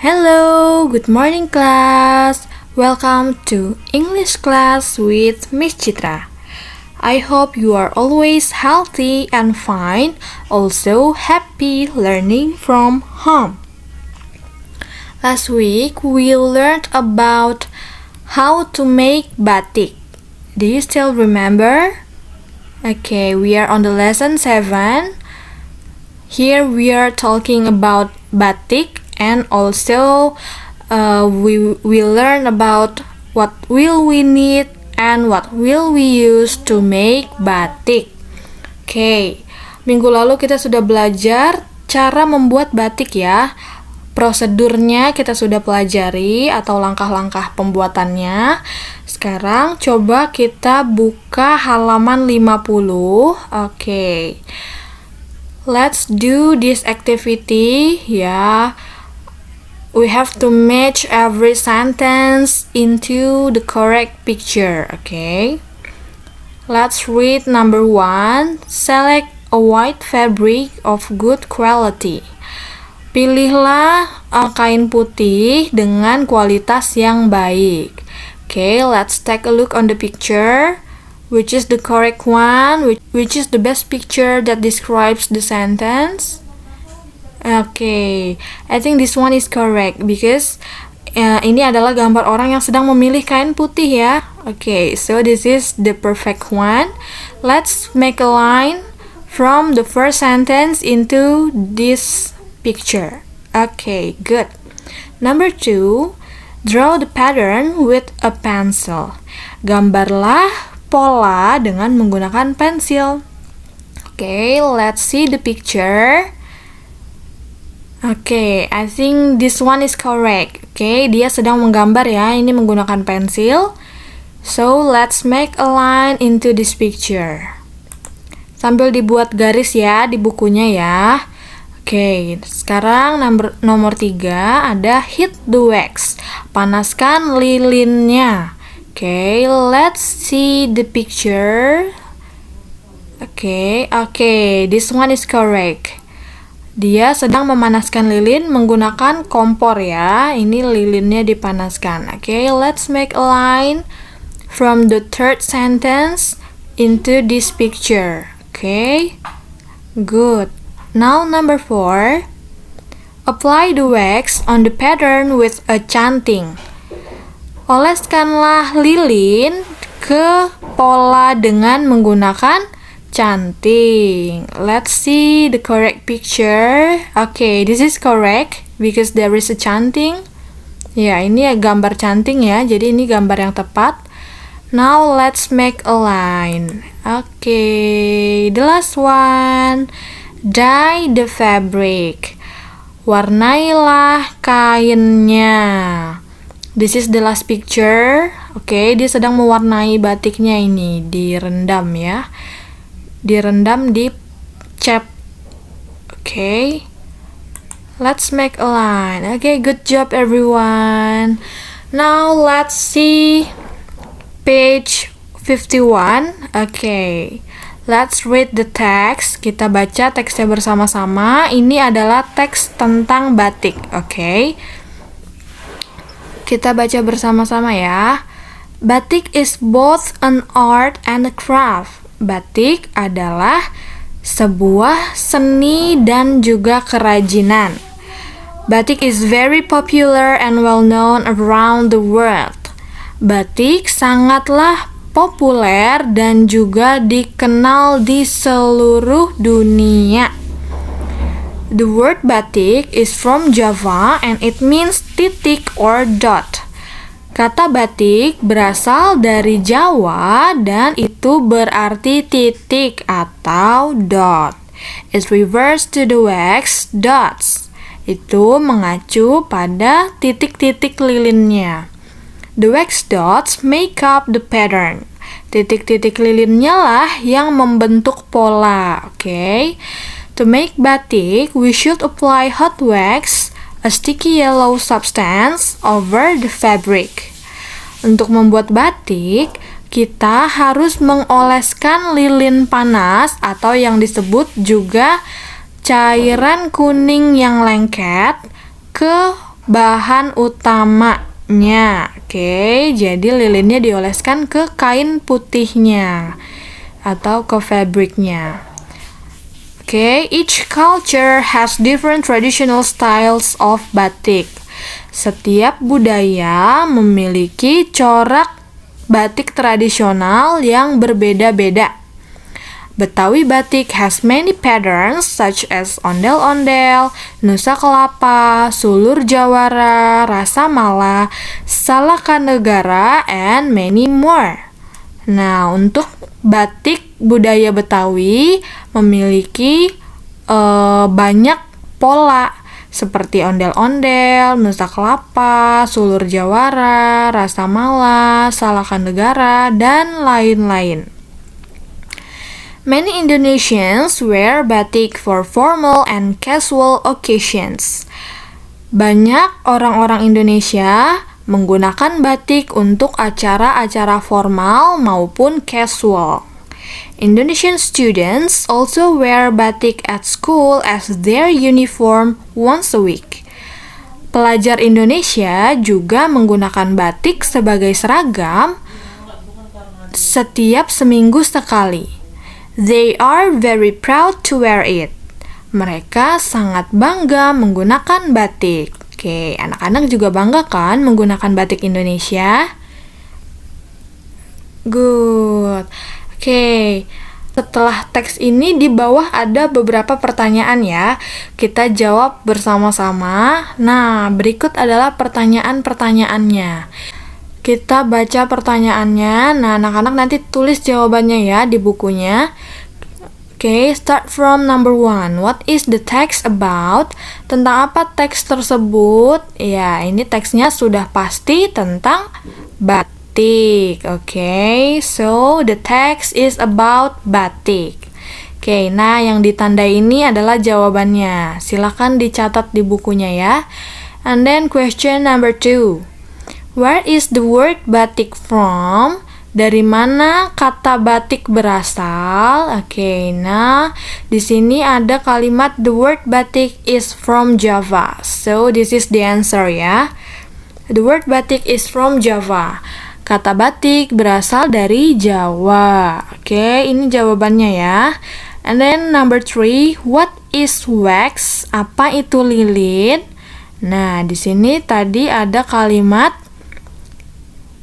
Hello, good morning class. Welcome to English class with Miss Citra. I hope you are always healthy and fine, also happy learning from home. Last week we learned about how to make batik. Do you still remember? Okay, we are on the lesson 7. Here we are talking about batik and also we learn about what will we need and what will we use to make batik. Oke, minggu lalu kita sudah belajar cara membuat batik ya. Prosedurnya kita sudah pelajari atau langkah-langkah pembuatannya. Sekarang coba kita buka halaman 50. Oke. Let's do this activity ya. We have to match every sentence into the correct picture, okay? Let's read number 1. Select a white fabric of good quality. Pilihlah kain putih dengan kualitas yang baik. Okay, let's take a look on the picture. Which is the correct one? Which is the best picture that describes the sentence? Okay, I think this one is correct because ini adalah gambar orang yang sedang memilih kain putih ya. Okay, so this is the perfect one. Let's make a line from the first sentence into this picture. Okay, good. Number 2, draw the pattern with a pencil. Gambarlah pola dengan menggunakan pensil. Okay, let's see the picture. Okay, I think this one is correct. Okay, dia sedang menggambar ya, ini menggunakan pensil. So, let's make a line into this picture. Sambil dibuat garis ya di bukunya ya. Okay, sekarang nomor 3 ada heat the wax. Panaskan lilinnya. Okay, let's see the picture. Okay, this one is correct. Dia sedang memanaskan lilin menggunakan kompor ya. Ini lilinnya dipanaskan. Okay, let's make a line from the third sentence into this picture. Okay, good. Now number 4. Apply the wax on the pattern with a canting. Oleskanlah lilin ke pola dengan menggunakan canting. Let's see the correct picture. Okay, this is correct because there is a canting. Ya, ini gambar canting ya. Jadi ini gambar yang tepat. Now let's make a line. Okay, the last one. Dye the fabric. Warnailah kainnya. This is the last picture. Okay, dia sedang mewarnai batiknya ini, direndam ya. Direndam di cat. Okay, let's make a line. Okay, good job everyone. Now let's see page 51. Okay, let's read the text. Kita baca teksnya bersama-sama. Ini adalah teks tentang batik. Okay, kita baca bersama-sama ya. Batik is both an art and a craft. Batik adalah sebuah seni dan juga kerajinan. Batik is very popular and well known around the world. Batik sangatlah populer dan juga dikenal di seluruh dunia. The word batik is from Java and it means titik or dot. Kata batik berasal dari Jawa dan itu berarti titik atau dot. It refers to the wax dots. Itu mengacu pada titik-titik lilinnya. The wax dots make up the pattern. Titik-titik lilinnya lah yang membentuk pola. Okay? To make batik, we should apply hot wax, a sticky yellow substance, over the fabric. Untuk membuat batik, kita harus mengoleskan lilin panas atau yang disebut juga cairan kuning yang lengket ke bahan utamanya. Oke, jadi lilinnya dioleskan ke kain putihnya atau ke fabriknya. Oke, each culture has different traditional styles of batik. Setiap budaya memiliki corak batik tradisional yang berbeda-beda. Betawi batik has many patterns such as ondel-ondel, Nusa Kelapa, Sulur Jawara, Rasa Mala, Salakanegara, and many more. Nah, untuk batik budaya Betawi memiliki banyak pola seperti ondel-ondel, Nusa Kelapa, Sulur Jawara, Rasa Mala, Salakanegara, dan lain-lain. Many Indonesians wear batik for formal and casual occasions. Banyak orang-orang Indonesia menggunakan batik untuk acara-acara formal maupun casual. Indonesian students also wear batik at school as their uniform once a week. Pelajar Indonesia juga menggunakan batik sebagai seragam setiap seminggu sekali. They are very proud to wear it. Mereka sangat bangga menggunakan batik. Oke, anak-anak juga bangga kan menggunakan batik Indonesia? Good. Oke, setelah teks ini di bawah ada beberapa pertanyaan ya. Kita jawab bersama-sama. Nah, berikut adalah pertanyaan-pertanyaannya. Kita baca pertanyaannya. Nah, anak-anak nanti tulis jawabannya ya di bukunya. Oke, start from number 1. What is the text about? Tentang apa teks tersebut? Ya, ini teksnya sudah pasti tentang batik. Oke, so the text is about batik. Oke, nah yang ditandai ini adalah jawabannya. Silakan dicatat di bukunya ya. And then question number 2. Where is the word batik from? Dari mana kata batik berasal? Oke, nah di sini ada kalimat the word batik is from Java. So this is the answer ya. The word batik is from Java. Kata batik berasal dari Jawa. Oke, ini jawabannya ya. And then number 3, what is wax? Apa itu lilin? Nah, di sini tadi ada kalimat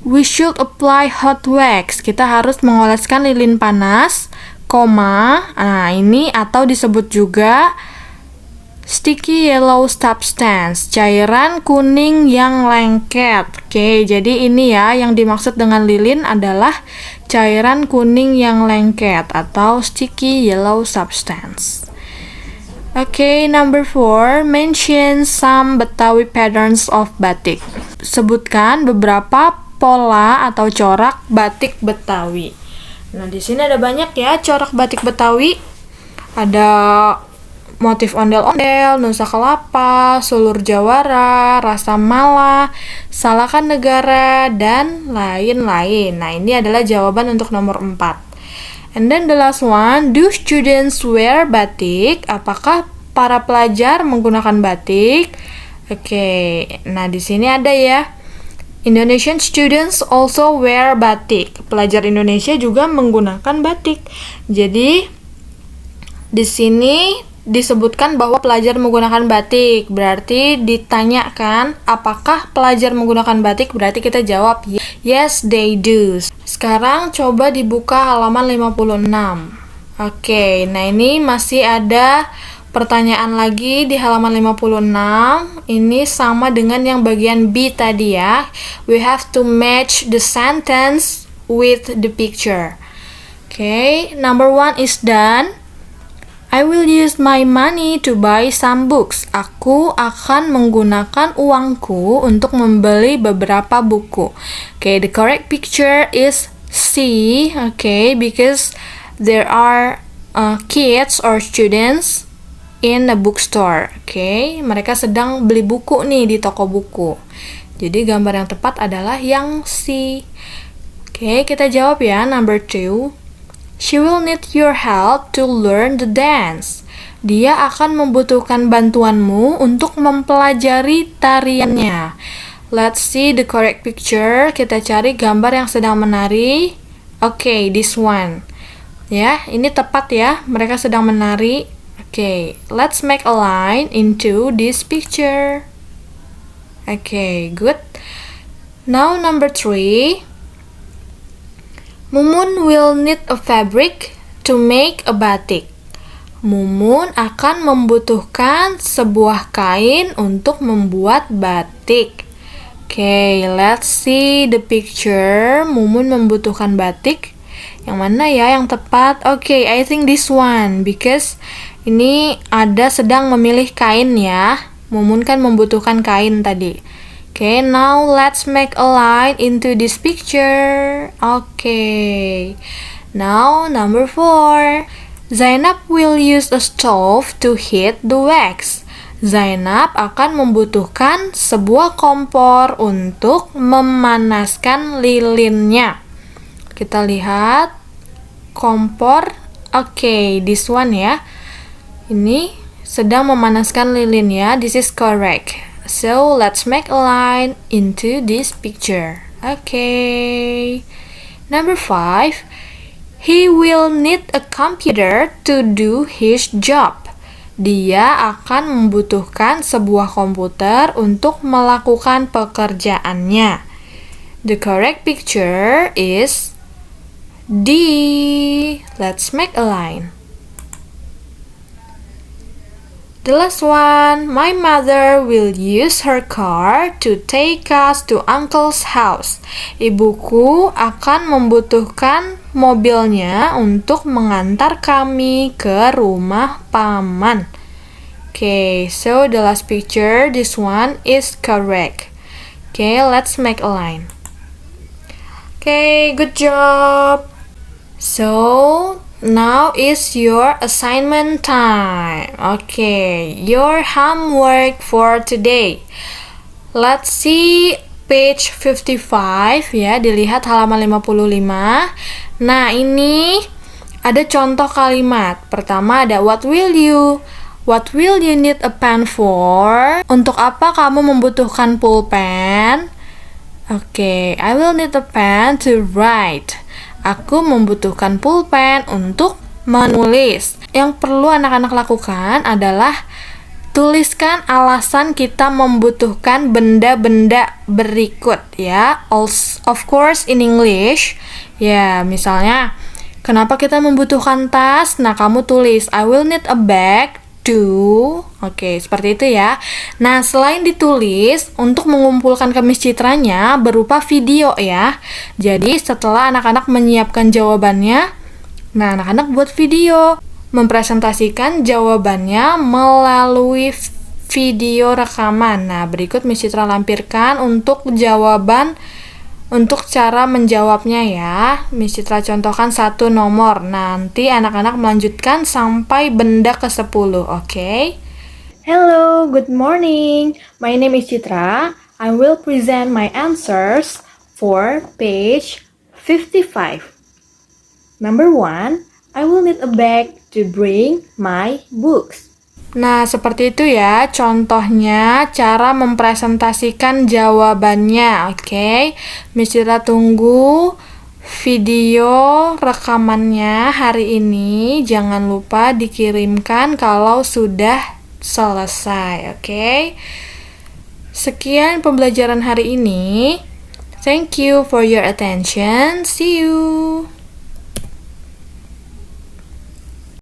we should apply hot wax. Kita harus mengoleskan lilin panas, koma. Nah, ini atau disebut juga sticky yellow substance, cairan kuning yang lengket. Oke, jadi ini ya yang dimaksud dengan lilin adalah cairan kuning yang lengket atau sticky yellow substance. Oke, number 4, mention some Betawi patterns of batik. Sebutkan beberapa pola atau corak batik Betawi. Nah, di sini ada banyak ya corak batik Betawi. Ada motif ondel-ondel, Nusa Kelapa, Sulur Jawara, Rasa Mala, Salakanegara, dan lain-lain. Nah, ini adalah jawaban untuk nomor 4. And then the last one, do students wear batik? Apakah para pelajar menggunakan batik? Oke, nah di sini ada ya. Indonesian students also wear batik. Pelajar Indonesia juga menggunakan batik. Jadi di sini disebutkan bahwa pelajar menggunakan batik. Berarti ditanyakan apakah pelajar menggunakan batik? Berarti kita jawab yes, they do. Sekarang coba dibuka halaman 56. Oke, nah ini masih ada pertanyaan lagi di halaman 56. Ini sama dengan yang bagian B tadi ya. We have to match the sentence with the picture. Okay, number 1 is done. I will use my money to buy some books. Aku akan menggunakan uangku untuk membeli beberapa buku. Okay, the correct picture is C. Okay, because there are kids or students in a bookstore. Okay, mereka sedang beli buku nih di toko buku. Jadi gambar yang tepat adalah yang C. Okay, kita jawab ya, number 2. She will need your help to learn the dance. dia akan membutuhkan bantuanmu untuk mempelajari tariannya. Let's see the correct picture. Kita cari gambar yang sedang menari. Okay, this one. Ya, ini tepat ya. Mereka sedang menari. Okay, let's make a line into this picture. Okay, good. Now number 3. Mumun will need a fabric to make a batik. Mumun akan membutuhkan sebuah kain untuk membuat batik. Okay, let's see the picture. Mumun membutuhkan batik. Yang mana ya yang tepat? Okay, I think this one because ini ada sedang memilih kain ya. Mumun kan membutuhkan kain tadi. Okay, now let's make a line into this picture. Okay. Now, number 4. Zainab will use a stove to heat the wax. Zainab akan membutuhkan sebuah kompor untuk memanaskan lilinnya. Kita lihat kompor. Okay, this one ya. Ini sedang memanaskan lilinnya. This is correct. So, let's make a line into this picture. Okay. Number 5. He will need a computer to do his job. Dia akan membutuhkan sebuah komputer untuk melakukan pekerjaannya. The correct picture is D. Let's make a line. The last one, my mother will use her car to take us to uncle's house. Ibuku akan membutuhkan mobilnya untuk mengantar kami ke rumah paman. Okay, so the last picture, this one is correct. Okay, let's make a line. Okay, good job. So, now is your assignment time. Okay, your homework for today. Let's see page 55 ya, dilihat halaman 55. Nah, ini ada contoh kalimat. Pertama ada what will you? What will you need a pen for? Untuk apa kamu membutuhkan pulpen? Okay, I will need a pen to write. Aku membutuhkan pulpen untuk menulis. Yang perlu anak-anak lakukan adalah tuliskan alasan kita membutuhkan benda-benda berikut ya. Of course in English. Ya, misalnya kenapa kita membutuhkan tas? Nah, kamu tulis I will need a bag to. Oke, seperti itu ya. Nah, selain ditulis, untuk mengumpulkan kemis citranya berupa video ya. Jadi, setelah anak-anak menyiapkan jawabannya, nah, anak-anak buat video, mempresentasikan jawabannya melalui video rekaman. Nah, berikut Miss Citra lampirkan untuk jawaban, untuk cara menjawabnya ya. Miss Citra contohkan 1 nomor. Nanti anak-anak melanjutkan sampai benda ke-10, oke? Hello, good morning. My name is Citra. I will present my answers for page 55. Number 1, I will need a bag to bring my books. Nah, seperti itu ya contohnya cara mempresentasikan jawabannya, oke? Miss Citra tunggu video rekamannya hari ini. Jangan lupa dikirimkan kalau sudah selesai, oke? Sekian pembelajaran hari ini. Thank you for your attention. See you.